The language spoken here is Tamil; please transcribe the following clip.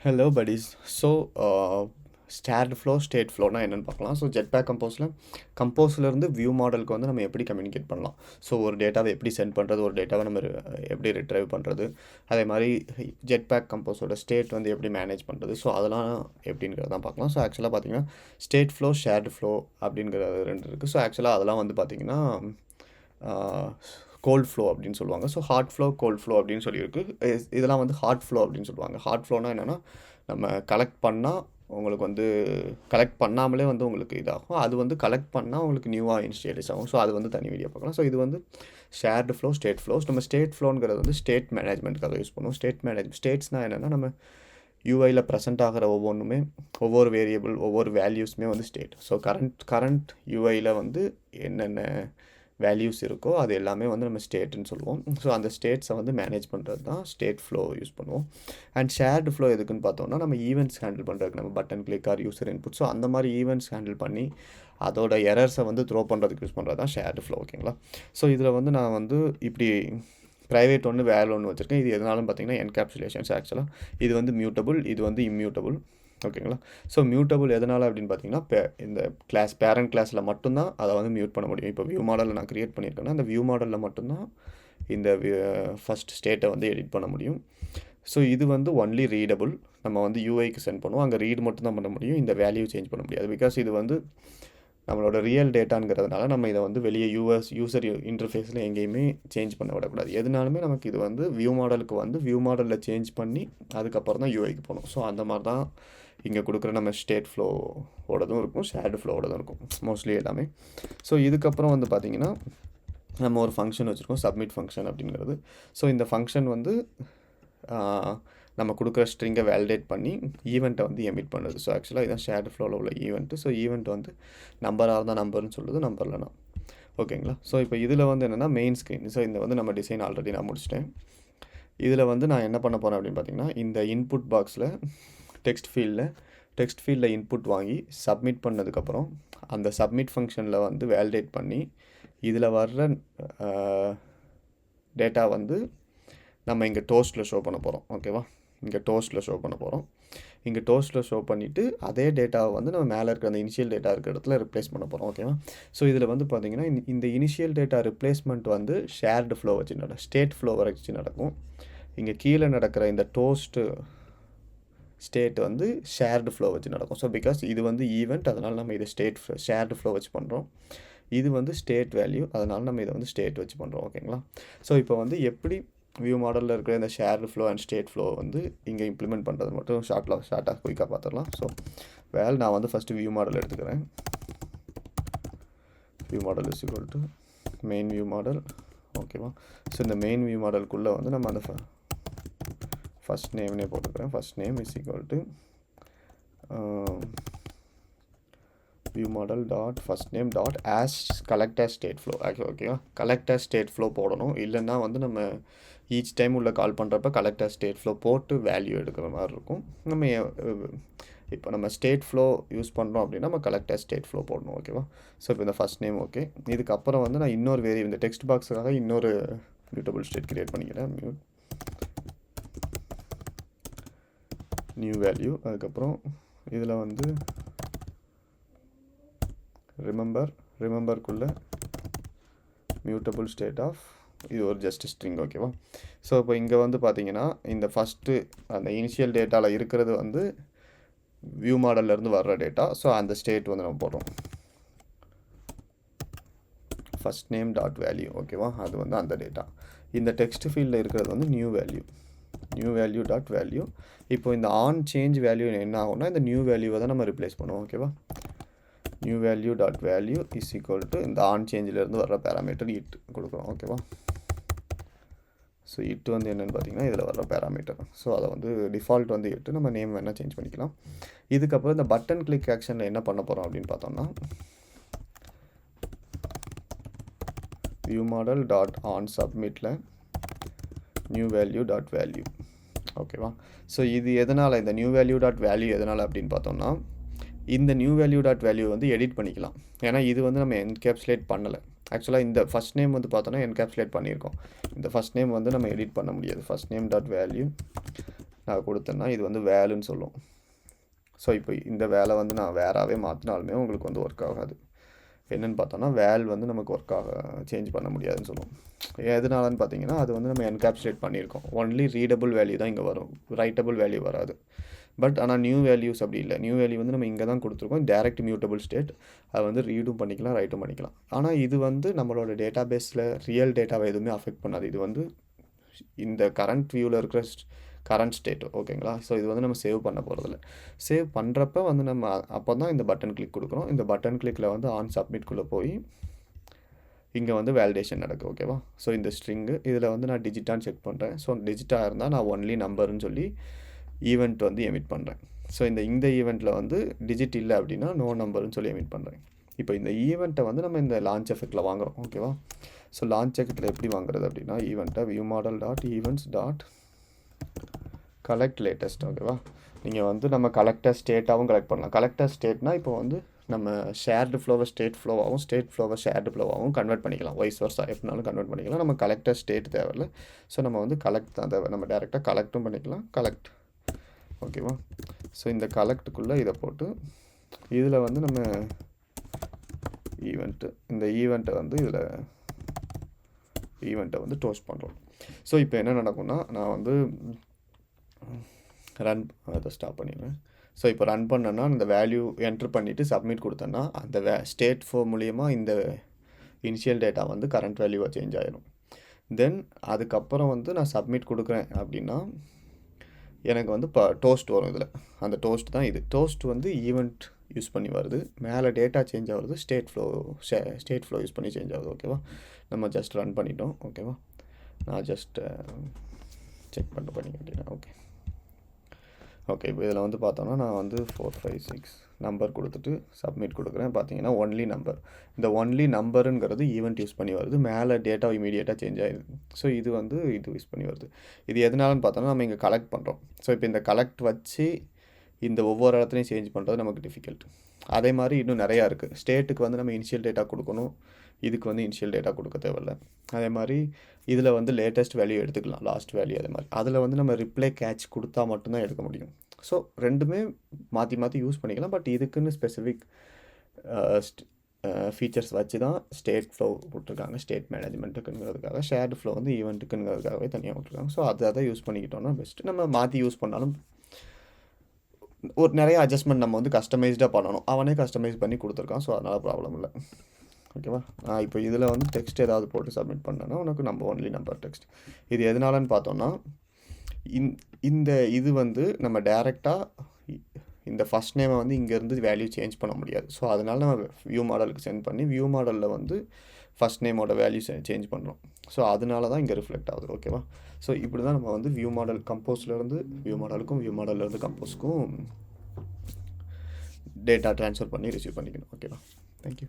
Hello buddies. ஸோ StateFlow, StateFlowனா என்னென்னு பார்க்கலாம். ஸோ Jetpack கம்போஸ்லேருந்து வியூ மாடலுக்கு வந்து நம்ம எப்படி கம்யூனிகேட் பண்ணலாம். ஸோ ஒரு டேட்டாவை எப்படி சென்ட் பண்ணுறது, ஒரு டேட்டாவை நம்ம எப்படி ரிட்ரைவ் பண்ணுறது, அதே மாதிரி Jetpack கம்போஸோட ஸ்டேட் வந்து எப்படி மேனேஜ் பண்ணுறது. ஸோ அதெல்லாம் எப்படிங்கிறத தான் பார்க்கலாம். ஸோ ஆக்சுவலாக பார்த்தீங்கன்னா StateFlow, SharedFlow அப்படிங்கிற ரெண்டு இருக்குது. ஸோ ஆக்சுவலாக அதெல்லாம் வந்து பார்த்திங்கன்னா கோல்ட் ஃப்ளோ அப்படின்னு சொல்லுவாங்க. So hot flow, cold flow அப்படின்னு சொல்லியிருக்கு. இதெல்லாம் வந்து ஹாட் ஃப்ளோ அப்படின்னு சொல்லுவாங்க. ஹாட் ஃப்ளோனா என்னென்னா, நம்ம கலெக்ட் பண்ணால் உங்களுக்கு வந்து கலெக்ட் பண்ணாமலே வந்து உங்களுக்கு இதாகும். அது வந்து கலெக்ட் பண்ணால் உங்களுக்கு நியூவாக இன்ஸ்டேட்டஸ் ஆகும். ஸோ அது வந்து தனி வீடியோ பார்க்கலாம். ஸோ இது வந்து ஷேர்டு ஃப்ளோ, ஸ்டேட் ஃப்ளோஸ். நம்ம ஸ்டேட் ஃப்ளோங்கிறது வந்து ஸ்டேட் மேனேஜ்மெண்ட்டுக்காக யூஸ் பண்ணுவோம். ஸ்டேட்ஸ்னால் என்னென்னா, நம்ம யூஐயில் ப்ரெசென்ட் ஆகிற ஒவ்வொரு வேரியபிள், ஒவ்வொரு வேல்யூஸுமே வந்து ஸ்டேட். ஸோ கரண்ட் யூஐயில் வந்து என்னென்ன வேல்யூஸ் இருக்கோ அது எல்லாமே வந்து நம்ம ஸ்டேட்டுன்னு சொல்லுவோம். ஸோ அந்த ஸ்டேட்ஸை வந்து மேனேஜ் பண்ணுறது தான் ஸ்டேட் ஃப்ளோ யூஸ் பண்ணுவோம். அண்ட் ஷேர்டு ஃப்ளோ எதுக்குன்னு பார்த்தோம்னா, நம்ம ஈவெண்ட்ஸ் ஹேண்டில் பண்ணுறதுக்கு, நம்ம button click R user input, so அந்த மாதிரி ஈவெண்ட்ஸ் ஹேண்டில் பண்ணி அதோட எரர்ஸை வந்து த்ரோ பண்ணுறதுக்கு யூஸ் பண்ணுறது தான் ஷேர்டு ஃப்ளோ. ஓகேங்களா? ஸோ இதில் வந்து நான் வந்து இப்படி ப்ரைவேட் ஒன்று வேறு ஒன்று வச்சுருக்கேன். இது எதனாலும் பார்த்தீங்கன்னா என்கேப்சுலேஷன்ஸ். ஆக்சுவலாக இது வந்து மியூட்டபுள், இது வந்து இம்மியூட்டபுள். ஓகேங்களா? ஸோ மியூட்டபுள் எதனால் அப்படின்னு பார்த்தீங்கன்னா, இந்த பேரண்ட் கிளாஸில் மட்டும்தான் அதை வந்து மியூட் பண்ண முடியும். இப்போ வியூ மாடலில் நான் க்ரியேட் பண்ணியிருக்கேன்னா, அந்த வியூ மாடலில் மட்டும்தான் இந்த ஃபஸ்ட் ஸ்டேட்டை வந்து எடிட் பண்ண முடியும். ஸோ இது வந்து ஒன்லி ரீடபுள். நம்ம வந்து யூஐக்கு சென்ட் பண்ணுவோம், அங்கே ரீட் மட்டும் தான் பண்ண முடியும். இந்த வேல்யூ சேஞ்ச் பண்ண முடியாது. பிகாஸ் இது வந்து நம்மளோட ரியல் டேட்டாங்கிறதுனால நம்ம இதை வந்து வெளியே யூசர் இன்டர்ஃபேஸில் எங்கேயுமே சேஞ்ச் பண்ண விடக்கூடாது. எதுனாலுமே நமக்கு இது வந்து வியூ மாடலுக்கு வந்து வியூ மாடலில் சேஞ்ச் பண்ணி அதுக்கப்புறம் தான் யூஐக்கு போகணும். ஸோ அந்த மாதிரி தான் இங்கே கொடுக்குற நம்ம ஸ்டேட் ஃப்ளோவோடதும் இருக்கும், ஷேர்டு ஃப்ளோவோடதும் இருக்கும், மோஸ்ட்லி எல்லாமே. ஸோ இதுக்கப்புறம் வந்து பார்த்திங்கன்னா, நம்ம ஒரு ஃபங்க்ஷன் வச்சுருக்கோம், சப்மிட் ஃபங்க்ஷன் அப்படிங்கிறது. ஸோ இந்த ஃபங்க்ஷன் வந்து நம்ம கொடுக்குற ஸ்ட்ரிங்கை வேலிடேட் பண்ணி ஈவெண்ட்டை வந்து எமிட் பண்ணுது. ஸோ ஆக்சுவலாக இதுதான் ஷேர்டு ஃப்ளோவில் உள்ள ஈவெண்ட்டு. ஸோ ஈவெண்ட் வந்து நம்பராக இருந்தால் நம்பர்னு சொல்லுது, நம்பர்லனா. ஓகேங்களா? ஸோ இப்போ இதில் வந்து என்னென்னா மெயின் ஸ்க்ரீன். ஸோ இந்த வந்து நம்ம டிசைன் ஆல்ரெடி நான் முடிச்சிட்டேன். இதில் வந்து நான் என்ன பண்ண போகிறேன் அப்படின்னு பார்த்தீங்கன்னா, இந்த இன்புட் பாக்ஸில் டெக்ஸ்ட் ஃபீல்டில் இன்புட் வாங்கி சப்மிட் பண்ணதுக்கப்புறம் அந்த சப்மிட் ஃபங்க்ஷனில் வந்து வேலிடேட் பண்ணி இதில் வர்ற டேட்டா வந்து நம்ம இங்கே டோஸ்ட்டில் ஷோ பண்ண போகிறோம். ஓகேவா? இங்கே டோஸ்ட்டில் ஷோ பண்ண போகிறோம். இங்கே டோஸ்ட்டில் ஷோ பண்ணிவிட்டு அதே டேட்டாவை வந்து நம்ம மேலே இருக்கிற அந்த இனிஷியல் டேட்டா இருக்கிற இடத்துல ரிப்ளேஸ் பண்ண போகிறோம். ஓகேவா? ஸோ இதில் வந்து பார்த்திங்கன்னா, இந்த இனிஷியல் டேட்டா ரிப்ளேஸ்மெண்ட் வந்து ஷேர்டு ஃப்ளோ வச்சு ஸ்டேட் ஃப்ளோ வச்சு நடக்கும். இங்கே கீழே நடக்கிற இந்த டோஸ்ட்டு ஸ்டேட் வந்து ஷேர்டு ஃப்ளோ வச்சு நடக்கும். ஸோ பிகாஸ் இது வந்து ஈவெண்ட், அதனால் நம்ம இதை ஷேர்டு ஃப்ளோ வச்சு பண்ணுறோம். இது வந்து ஸ்டேட் வேல்யூ, அதனால் நம்ம இதை வந்து ஸ்டேட் வச்சு பண்ணுறோம். ஓகேங்களா? ஸோ இப்போ வந்து எப்படி வியூ மாடலில் இருக்கிற இந்த shared flow and state flow வந்து இங்கே இம்ப்ளிமெண்ட் பண்ணுறது மட்டும் ஷார்ட்டாக குயிக்காக பார்த்துடலாம். ஸோ நான் வந்து ஃபஸ்ட்டு வியூ மாடல் எடுத்துக்கிறேன். View model is equal to main view model. ஓகேவா? ஸோ இந்த மெயின் வியூ மாடலுக்குள்ளே வந்து நம்ம அந்த ஃபஸ்ட் நேம்னே போட்டுக்கிறேன். First name is equal to view model dot first name dot collect as state flow. ஓகேவா? கலெக்ட் as ஸ்டேட் ஃப்ளோ போடணும். இல்லைன்னா வந்து நம்ம ஈச் டைம் உள்ள கால் பண்ணுறப்ப கலெக்ட் as ஸ்டேட் ஃப்ளோ போட்டு வேல்யூ எடுக்கிற மாதிரி இருக்கும். நம்ம இப்போ நம்ம ஸ்டேட் ஃப்ளோ யூஸ் பண்ணுறோம் அப்படின்னா நம்ம கலெக்ட் as ஸ்டேட் ஃப்ளோ போடணும். ஓகேவா? ஸோ இப்போ இந்த ஃபஸ்ட் நேம் ஓகே. இதுக்கப்புறம் வந்து நான் இன்னொரு இந்த டெக்ஸ்ட் பாக்ஸுக்காக இன்னொரு மியூட்டபிள் ஸ்டேட் க்ரியேட் பண்ணிக்கிறேன். New value. அதுக்கப்புறம் இதில் வந்து ரிமெம்பருக்குள்ளே மியூட்டபிள் ஸ்டேட் ஆஃப், இது ஒரு ஜஸ்ட் ஸ்ட்ரிங். ஓகேவா? ஸோ இப்போ இங்கே வந்து பார்த்தீங்கன்னா, இந்த ஃபஸ்ட்டு அந்த இனிஷியல் டேட்டாவில் இருக்கிறது வந்து வியூ மாடல்லேருந்து வர்ற டேட்டா. ஸோ அந்த ஸ்டேட் வந்து நம்ம போடுறோம், ஃபஸ்ட் நேம் டாட் வேல்யூ. ஓகேவா? அது வந்து அந்த டேட்டா. இந்த டெக்ஸ்ட் ஃபீல்டில் இருக்கிறது வந்து நியூ வேல்யூ டாட் வேல்யூ. இப்போ இந்த ஆன் சேஞ்ச் வேல்யூ என்ன ஆகும்னா, இந்த நியூ வேல்யூவை தான் நம்ம ரிப்ளேஸ் பண்ணுவோம். ஓகேவா? New value dot value is equal to இந்த ஆன் சேஞ்சிலேருந்து வர்ற பேராமீட்டர் இட் கொடுக்குறோம். ஓகேவா? ஸோ இட் வந்து என்னென்னு பார்த்தீங்கன்னா, இதில் வர்ற பேராமீட்டர். ஸோ அதை வந்து டிஃபால்ட் வந்து இட்டு, நம்ம நேம் வேணால் சேஞ்ச் பண்ணிக்கலாம். இதுக்கப்புறம் இந்த பட்டன் கிளிக் ஆக்ஷனில் என்ன பண்ண போகிறோம் அப்படின்னு பார்த்தோம்னா, வியூ மாடல் டாட் ஆன் சப்மிட்டில் நியூ வேல்யூ டாட் வேல்யூ. ஓகேவா? ஸோ இது எதனால், இந்த நியூ வேல்யூ டாட் வேல்யூ எதனால் அப்படின்னு பார்த்தோம்னா, இந்த நியூ வேல்யூ டாட் வேல்யூ வந்து எடிட் பண்ணிக்கலாம். ஏன்னா இது வந்து நம்ம என்கேப்சுலேட் பண்ணலை. ஆக்சுவலாக இந்த ஃபஸ்ட் நேம் வந்து பார்த்தோன்னா என்கேப்சுலேட் பண்ணியிருக்கோம். இந்த ஃபஸ்ட் நேம் வந்து நம்ம எடிட் பண்ண முடியாது. ஃபஸ்ட் நேம் டாட் வேல்யூ நான் கொடுத்தேன்னா இது வந்து வேல்யூன்னு சொல்லும். ஸோ இப்போ இந்த வேலை வந்து நான் வேறாவே மாற்றினாலுமே உங்களுக்கு வந்து ஒர்க் ஆகாது. என்னென்னு பார்த்தோன்னா வேல் வந்து நமக்கு ஒர்க் சேஞ்ச் பண்ண முடியாதுன்னு சொல்லுவோம். எதனாலன்னு பார்த்தீங்கன்னா அது வந்து நம்ம என்கேப்சுலேட் பண்ணியிருக்கோம். ஒன்லி ரீடபிள் வேல்யூ தான் இங்கே வரும், ரைட்டபிள் வேல்யூ வராது. பட் ஆனால் நியூ வேல்யூஸ் அப்படி இல்லை. நியூ வேல்யூ வந்து நம்ம இங்கே தான் கொடுத்துருக்கோம், டைரக்ட் மியூட்டபிள் ஸ்டேட். அதை வந்து ரீடும் பண்ணிக்கலாம், ரைட்டும் பண்ணிக்கலாம். ஆனால் இது வந்து நம்மளோட டேட்டா பேஸில் ரியல் டேட்டாவை எதுவுமே அஃபெக்ட் பண்ணாது. இது வந்து இந்த கரண்ட் வியூவில் இருக்கிற கரண்ட் ஸ்டேட், ஓகேங்களா? ஸோ இது வந்து நம்ம சேவ் பண்ண போகிறதில்ல. சேவ் பண்ணுறப்ப வந்து நம்ம அப்போ தான் இந்த பட்டன் கிளிக் கொடுக்குறோம். இந்த பட்டன் கிளிக்கில் வந்து ஆன் சப்மிட்குள்ளே போய் இங்கே வந்து வேலிடேஷன் நடக்கும், ஓகேவா? ஸோ இந்த ஸ்ட்ரிங்கு இதில் வந்து நான் டிஜிட்டான்னு செக் பண்ணுறேன். ஸோ டிஜிட்டாக இருந்தால் நான் ஒன்லி நம்பர்னு சொல்லி ஈவெண்ட் வந்து எமிட் பண்ணுறேன். ஸோ இந்த ஈவெண்ட்டில் வந்து டிஜிட் இல்லை அப்படின்னா நோ நம்பர்னு சொல்லி எமிட் பண்ணுறேன். இப்போ இந்த ஈவெண்ட்டை வந்து நம்ம இந்த லான்ச் எஃபெக்ட்டில் வாங்குகிறோம், ஓகேவா? ஸோ லான்ச் எஃபெக்ட்டில் எப்படி வாங்குறது அப்படின்னா ஈவெண்ட்டை ViewModel.Events.Collect latest, ஓகேவா? நீங்கள் வந்து நம்ம கலெக்டர் ஸ்டேட்டாகவும் கலெக்ட் பண்ணலாம். கலெக்டர் ஸ்டேட்னா இப்போ வந்து நம்ம ஷேர்டு ஃப்ளோவை ஸ்டேட் ஃப்ளோவை ஷேர்டு ஃப்ளோவாகவும் கன்வெர்ட் பண்ணிக்கலாம். வைஸ் வர்ஸா எப்படினாலும் கன்வெர்ட் பண்ணிக்கலாம். நம்ம கலெக்டர் ஸ்டேட் தேவையில்ல. ஸோ நம்ம வந்து கலெக்ட் தான் தேவை. நம்ம டேரெக்டாக கலெக்டும் பண்ணிக்கலாம், கலெக்ட், ஓகேவா? ஸோ இந்த கலெக்டுக்குள்ளே இதை போட்டு இதில் வந்து நம்ம இந்த ஈவெண்ட்டை வந்து இதில் ஈவெண்ட்டை வந்து டோஸ்ட் பண்ணுறோம். ஸோ இப்போ என்ன நடக்கும்னா நான் வந்து அதை ஸ்டாப் பண்ணிடுவேன். ஸோ இப்போ ரன் பண்ணேன்னா இந்த வேல்யூ என்ட்ரு பண்ணிவிட்டு சப்மிட் கொடுத்தேன்னா அந்த ஸ்டேட் ஃபோ மூலிமா இந்த இனிஷியல் டேட்டா வந்து கரண்ட் வேல்யூவாக சேஞ்ச் ஆகிடும். தென் அதுக்கப்புறம் வந்து நான் சப்மிட் கொடுக்குறேன் அப்படின்னா எனக்கு வந்து இப்போ டோஸ்ட் வரும். இதில் அந்த டோஸ்ட் தான் இது. டோஸ்ட் வந்து ஈவெண்ட் யூஸ் பண்ணி வருது, மேலே டேட்டா சேஞ்ச் ஆகுது, ஸ்டேட் ஃப்ளோ யூஸ் பண்ணி சேஞ்ச் ஆகுது, ஓகேவா? நம்ம ஜஸ்ட் ரன் பண்ணிட்டோம், ஓகேவா? நான் ஜஸ்ட் செக் பண்ணிக்கிட்டேன், ஓகே. இப்போ இதில் வந்து பார்த்தோன்னா நான் வந்து 4, 5, 6 நம்பர் கொடுத்துட்டு சப்மிட் கொடுக்குறேன். பார்த்தீங்கன்னா ஒன்லி நம்பர். இந்த ஒன்லி நம்பருங்கிறது ஈவெண்ட் யூஸ் பண்ணி வருது, மேலே டேட்டா இமீடியட்டாக சேஞ்ச் ஆகிடுது. ஸோ இது வந்து இது யூஸ் பண்ணி வருது. இது எதனாலன்னு பார்த்தோன்னா நம்ம இங்கே கலெக்ட் பண்ணுறோம். ஸோ இப்போ இந்த கலெக்ட் வச்சு இந்த ஒவ்வொரு இடத்துலையும் சேஞ்ச் பண்ணுறது நமக்கு டிஃபிகல்ட். அதே மாதிரி இன்னும் நிறையா இருக்குது. ஸ்டேட்டுக்கு வந்து நம்ம இனிஷியல் டேட்டா கொடுக்கணும், இதுக்கு வந்து இனிஷியல் டேட்டா கொடுக்க தேவையில்லை. அதே மாதிரி இதில் வந்து லேட்டஸ்ட் வேல்யூ எடுத்துக்கலாம், லாஸ்ட் வேல்யூ. அதே மாதிரி அதில் வந்து நம்ம ரிப்ளை கேட்ச் கொடுத்தா மட்டும்தான் எடுக்க முடியும். ஸோ ரெண்டுமே மாற்றி யூஸ் பண்ணிக்கலாம். பட் இதுக்குன்னு ஸ்பெசிஃபிக் ஃபீச்சர்ஸ் வச்சு தான் ஸ்டேட் ஃப்ளோ விட்ருக்காங்க. ஸ்டேட் மேனேஜ்மெண்ட்டுக்குங்கிறதுக்காக, ஷேர்டு ஃப்ளோ வந்து ஈவெண்ட்டுக்குங்கிறதுக்காகவே தனியாக விட்ருக்காங்க. ஸோ அதை யூஸ் பண்ணிக்கிட்டோன்னா பெஸ்ட்டு. நம்ம மாற்றி யூஸ் பண்ணாலும் ஒரு நிறைய அட்ஜஸ்ட்மெண்ட் நம்ம வந்து கஸ்டமைஸ்டாக பண்ணணும். அவனே கஸ்டமைஸ் பண்ணி கொடுத்துருக்கான், ஸோ அதனால் ப்ராப்ளம் இல்லை, ஓகேவா? நான் இப்போ இதில் வந்து டெக்ஸ்ட் ஏதாவது போட்டு சப்மிட் பண்ணேன்னா உனக்கு நம்ம ஒன்லி நம்பர் டெக்ஸ்ட். இது எதனாலன்னு பார்த்தோன்னா இந்த இது வந்து நம்ம டேரெக்டாக இந்த ஃபஸ்ட் நேமை வந்து இங்கேருந்து வேல்யூ சேஞ்ச் பண்ண முடியாது. ஸோ அதனால் நம்ம வியூ மாடலுக்கு சென்ட் பண்ணி வியூ மாடலில் வந்து ஃபஸ்ட் நேமோட வேல்யூ சேஞ்ச் பண்ணுறோம். ஸோ அதனால தான் இங்கே ரிஃப்ளெக்ட் ஆகுது, ஓகேவா? ஸோ இப்படி தான் நம்ம வந்து வியூ மாடல் கம்போஸ்லேருந்து வியூ மாடலுக்கும் வியூ மாடல்லேருந்து கம்போஸ்க்கும் டேட்டா ட்ரான்ஸ்ஃபர் பண்ணி ரிசீவ் பண்ணிக்கணும், ஓகேவா? தேங்க்யூ.